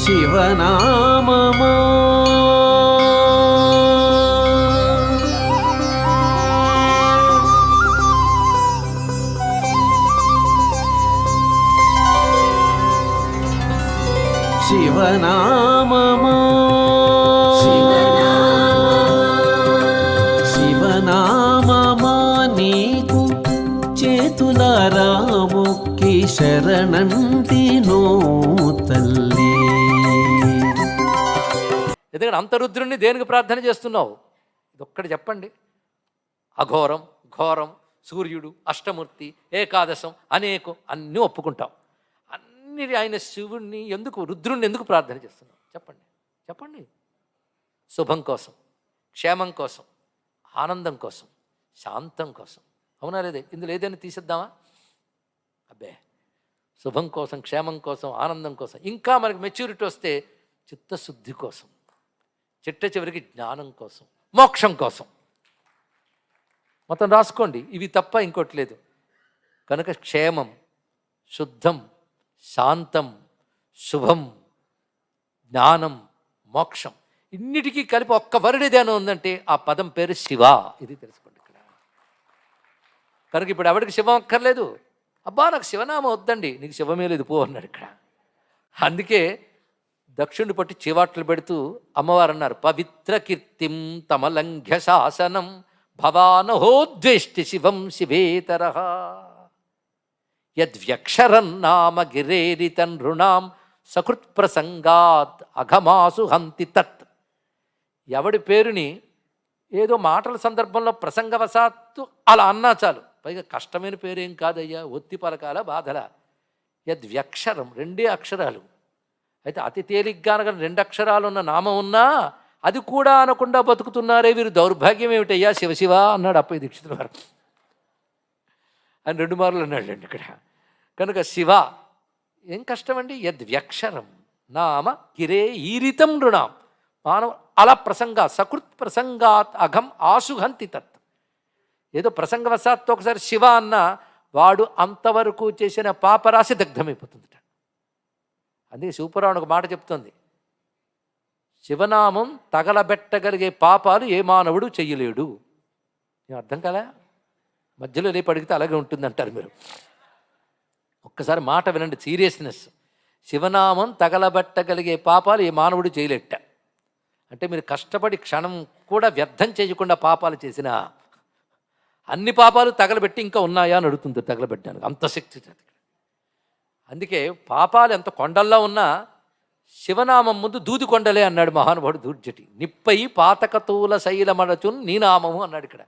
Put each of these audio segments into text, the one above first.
శివనామమా శివనామమా శివనామమా నీకు చేతులారా మొక్కి శరణంటి నో తల్లి. ఎందుకంటే అంతరుద్రుణ్ణి దేనికి ప్రార్థన చేస్తున్నావు? ఇదొక్కటి చెప్పండి. అఘోరం, ఘోరం, సూర్యుడు, అష్టమూర్తి, ఏకాదశం, అనేకం అన్నీ ఒప్పుకుంటాం. అన్ని ఆయన శివుణ్ణి ఎందుకు, రుద్రుణ్ణి ఎందుకు ప్రార్థన చేస్తున్నావు? చెప్పండి చెప్పండి. శుభం కోసం, క్షేమం కోసం, ఆనందం కోసం, శాంతం కోసం. అవునా లేదే? ఇందులో ఏదైనా తీసేద్దామా? అబ్బే, శుభం కోసం, క్షేమం కోసం, ఆనందం కోసం, ఇంకా మనకి మెచ్యూరిటీ వస్తే చిత్తశుద్ధి కోసం, చిట్ట చివరికి జ్ఞానం కోసం, మోక్షం కోసం. మొత్తం రాసుకోండి. ఇవి తప్ప ఇంకోటి లేదు. కనుక క్షేమం, శుద్ధం, శాంతం, శుభం, జ్ఞానం, మోక్షం, ఇన్నిటికీ కలిపి ఒక్క వరుడిదేనో ఉందంటే ఆ పదం పేరు శివ. ఇది తెలుసుకోండి ఇక్కడ. కనుక ఇప్పుడు ఎవరికి శివం అక్కర్లేదు. అబ్బా నాకు శివనామం వద్దండి, నీకు శివమే లేదు పో అన్నాడు ఇక్కడ. అందుకే దక్షుణ్ణి పట్టి చివాట్లు పెడుతూ అమ్మవారు అన్నారు, పవిత్ర కీర్తిం తమలంఘ్య శాసనం భవానహోద్వేష్టి శివం శివేతర యద్వ్యక్షరం నామ గిరేరితన్ నృణాం సకృత్ ప్రసంగాత్ అఘమాసు హంతి తత్. ఎవడి పేరుని ఏదో మాటల సందర్భంలో ప్రసంగవశాత్తు అలా అన్నా చాలు, పైగా కష్టమైన పేరేం కాదయ్యా, ఒత్తి పలకాల బాధల. యద్వ్యక్షరం, రెండే అక్షరాలు. అయితే అతి తేలిగ్గా అనగా 2 అక్షరాలు ఉన్న నామం ఉన్నా అది కూడా అనకుండా బతుకుతున్నారే వీరు, దౌర్భాగ్యం ఏమిటయ్యా శివశివ అన్నాడు అప్పయ్య దీక్షితుల వారు. అని 2 మార్లు అన్నాడు ఇక్కడ. కనుక శివ ఏం కష్టమండి. యద్వ్యక్షరం నామ గిరే ఈరితం నృణాం మానవ అలా ప్రసంగా సకృత్ ప్రసంగాత్ అఘం ఆసుహంతి తత్. ఏదో ప్రసంగవశాత్తు ఒకసారి శివ అన్న వాడు అంతవరకు చేసిన పాపరాశి దగ్ధమైపోతుందిట. అందుకే శివపురాణం ఒక మాట చెప్తుంది, శివనామం తగలబెట్టగలిగే పాపాలు ఏ మానవుడు చెయ్యలేడు. ఏం అర్థం కదా? మధ్యలో రేపు అడిగితే అలాగే ఉంటుందంటారు మీరు. ఒక్కసారి మాట వినండి, సీరియస్నెస్. శివనామం తగలబెట్టగలిగే పాపాలు ఏ మానవుడు చేయలేట. అంటే మీరు కష్టపడి క్షణం కూడా వ్యర్థం చేయకుండా పాపాలు చేసిన అన్ని పాపాలు తగలబెట్టి ఇంకా ఉన్నాయా అని అడుగుతుంది తగలబెట్టాను, అంత శక్తి. అందుకే పాపాలు ఎంత కొండల్లో ఉన్నా శివనామం ముందు దూది కొండలే అన్నాడు మహానుభావుడు దూర్జటి. నిప్పై పాతకతూల శైలమడచున్ నీ నామము అన్నాడు ఇక్కడ.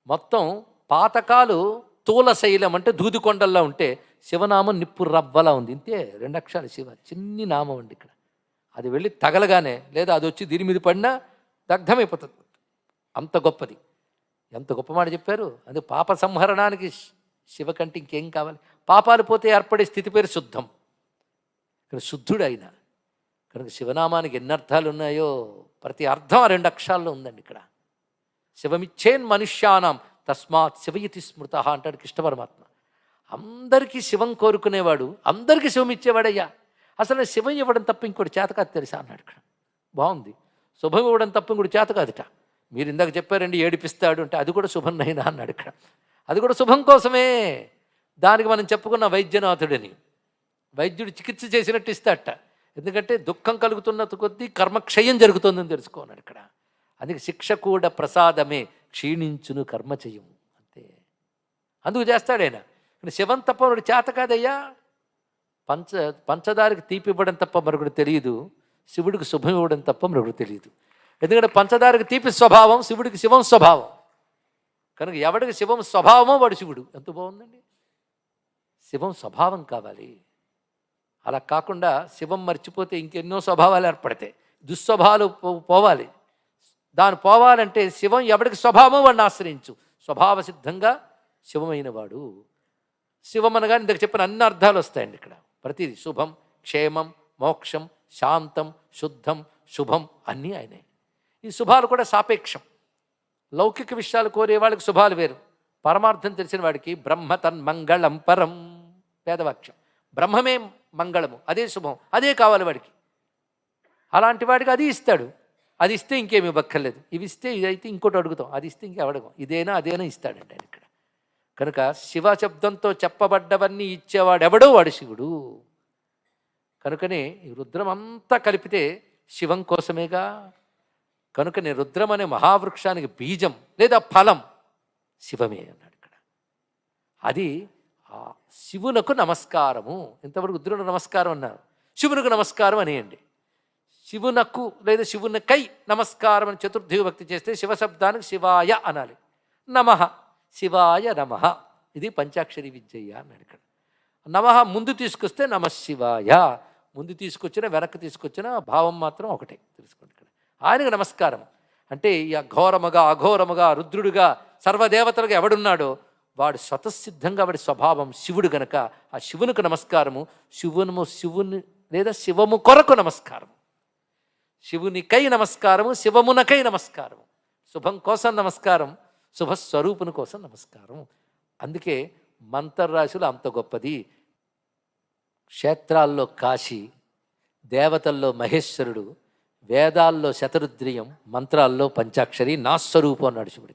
మొత్తం పాతకాలు తూల శైలం అంటే దూది కొండల్లో ఉంటే శివనామం నిప్పు రవ్వలా ఉంది. ఇంతే 2 అక్షరాలు శివ, చిన్ని నామం అండి ఇక్కడ. అది వెళ్ళి తగలగానే లేదా అది వచ్చి దీని మీద పడినా దగ్ధమైపోతుంది. అంత గొప్పది. ఎంత గొప్ప మాట చెప్పారు. అది పాప సంహరణానికి శివ కంటే ఇంకేం కావాలి? పాపాలు పోతే ఏర్పడే స్థితి పేరు శుద్ధం. ఇక్కడ శుద్ధుడు అయినా. కనుక శివనామానికి ఎన్ని అర్థాలు ఉన్నాయో ప్రతి అర్థం ఆ 2 అక్షరాల్లో ఉందండి ఇక్కడ. శివమిచ్చేన్ మనుష్యానాం తస్మాత్ శివయితి స్మృత అంటాడు కృష్ణ పరమాత్మ. అందరికీ శివం కోరుకునేవాడు, అందరికీ శివం ఇచ్చేవాడయ్యా. అసలు శివం ఇవ్వడం తప్ప ఇంకోటి చేత కాదు తెలుసా అన్నాడు ఇక్కడ. బాగుంది. శుభం ఇవ్వడం తప్ప ఇంకోటి చేత కాదుట. మీరు ఇందాక చెప్పారండి ఏడిపిస్తాడు అంటే అది కూడా శుభం నైనా అన్నాడు ఇక్కడ. అది కూడా శుభం కోసమే. దానికి మనం చెప్పుకున్న వైద్యనాథుడని, వైద్యుడు చికిత్స చేసినట్టు ఇస్తాడట. ఎందుకంటే దుఃఖం కలుగుతున్న కొద్దీ కర్మక్షయం జరుగుతుందని తెలుసుకోన్నాడు ఇక్కడ. అందుకే శిక్ష కూడా ప్రసాదమే క్షీణించును కర్మ చెయ్యము అంతే. అందుకు చేస్తాడైనా. శివం తప్ప మరొకటి చేత కాదయ్యా. పంచదారికి తీపి ఇవ్వడం తప్ప మరొకటి తెలియదు, శివుడికి శుభం ఇవ్వడం తప్ప మరొకటి తెలియదు. ఎందుకంటే పంచదారికి తీపి స్వభావం, శివుడికి శివం స్వభావం. కనుక ఎవడికి శివం స్వభావమో వాడు శివుడు. ఎంత బాగుందండి. శివం స్వభావం కావాలి. అలా కాకుండా శివం మర్చిపోతే ఇంకెన్నో స్వభావాలు ఏర్పడతాయి. దుస్వభావాలు పోవాలి. దాని పోవాలంటే శివం ఎవడికి స్వభావమో వాడిని ఆశ్రయించు. స్వభావ సిద్ధంగా శివమైన వాడు. శివం అనగానే ఇందాక చెప్పిన అన్ని అర్థాలు వస్తాయండి ఇక్కడ. ప్రతిదీ శుభం, క్షేమం, మోక్షం, శాంతం, శుద్ధం, శుభం అన్నీ ఆయనే. ఈ శుభాలు కూడా సాపేక్షం. లౌకిక విషయాలు కోరే వాళ్ళకి శుభాలు వేరు, పరమార్థం తెలిసిన వాడికి బ్రహ్మ తన్మంగళం పరం, వేదవాక్యం. బ్రహ్మమే మంగళము, అదే శుభం, అదే కావాలి వాడికి. అలాంటి వాడికి అది ఇస్తాడు. అది ఇస్తే ఇంకేమి ఇవ్వక్కర్లేదు. ఇవి ఇస్తే ఇదైతే ఇంకోటి అడుగుతాం, అది ఇస్తే ఇంకెవడగం, ఇదేనా అదేనా ఇస్తాడండి ఆయన ఇక్కడ. కనుక శివ శబ్దంతో చెప్పబడ్డవన్నీ ఇచ్చేవాడెవడో వాడు శివుడు. కనుకనే ఈ రుద్రం అంతా కలిపితే శివం కోసమేగా. కనుకనే రుద్రం అనే మహావృక్షానికి బీజం లేదా ఫలం శివమే అన్నాడు ఇక్కడ. అది ఆ శివునకు నమస్కారము. ఇంతవరకు రుద్రునికి నమస్కారం అన్నారు, శివునికి నమస్కారం అనేయండి. శివునకు లేదా శివునికై నమస్కారం అని చతుర్థి విభక్తి చేస్తే శివశబ్దానికి శివాయ అనాలి. నమః శివాయ నమః, ఇది పంచాక్షరి విద్యయ్య అన్నాడు ఇక్కడ. నమః ముందు తీసుకొస్తే నమఃశివాయ, ముందు తీసుకొచ్చిన వెనక్కి తీసుకొచ్చిన భావం మాత్రం ఒకటే తెలుసుకోండి ఇక్కడ. ఆయనకు నమస్కారం అంటే ఈ అఘోరముగా రుద్రుడుగా సర్వదేవతలుగా ఎవడున్నాడో వాడు స్వతసిద్ధంగా వాడి స్వభావం శివుడు గనక ఆ శివునికి నమస్కారము. శివుని లేదా శివము కొరకు నమస్కారం, శివునికై నమస్కారము, శివమునకై నమస్కారము, శుభం కోసం నమస్కారం, శుభస్వరూపుని కోసం నమస్కారం. అందుకే మంత్రరాశులు అంత గొప్పది. క్షేత్రాల్లో కాశీ, దేవతల్లో మహేశ్వరుడు, వేదాల్లో శతరుద్రియం, మంత్రాల్లో పంచాక్షరి, నా స్వరూపం అన్నాడు శివుడు.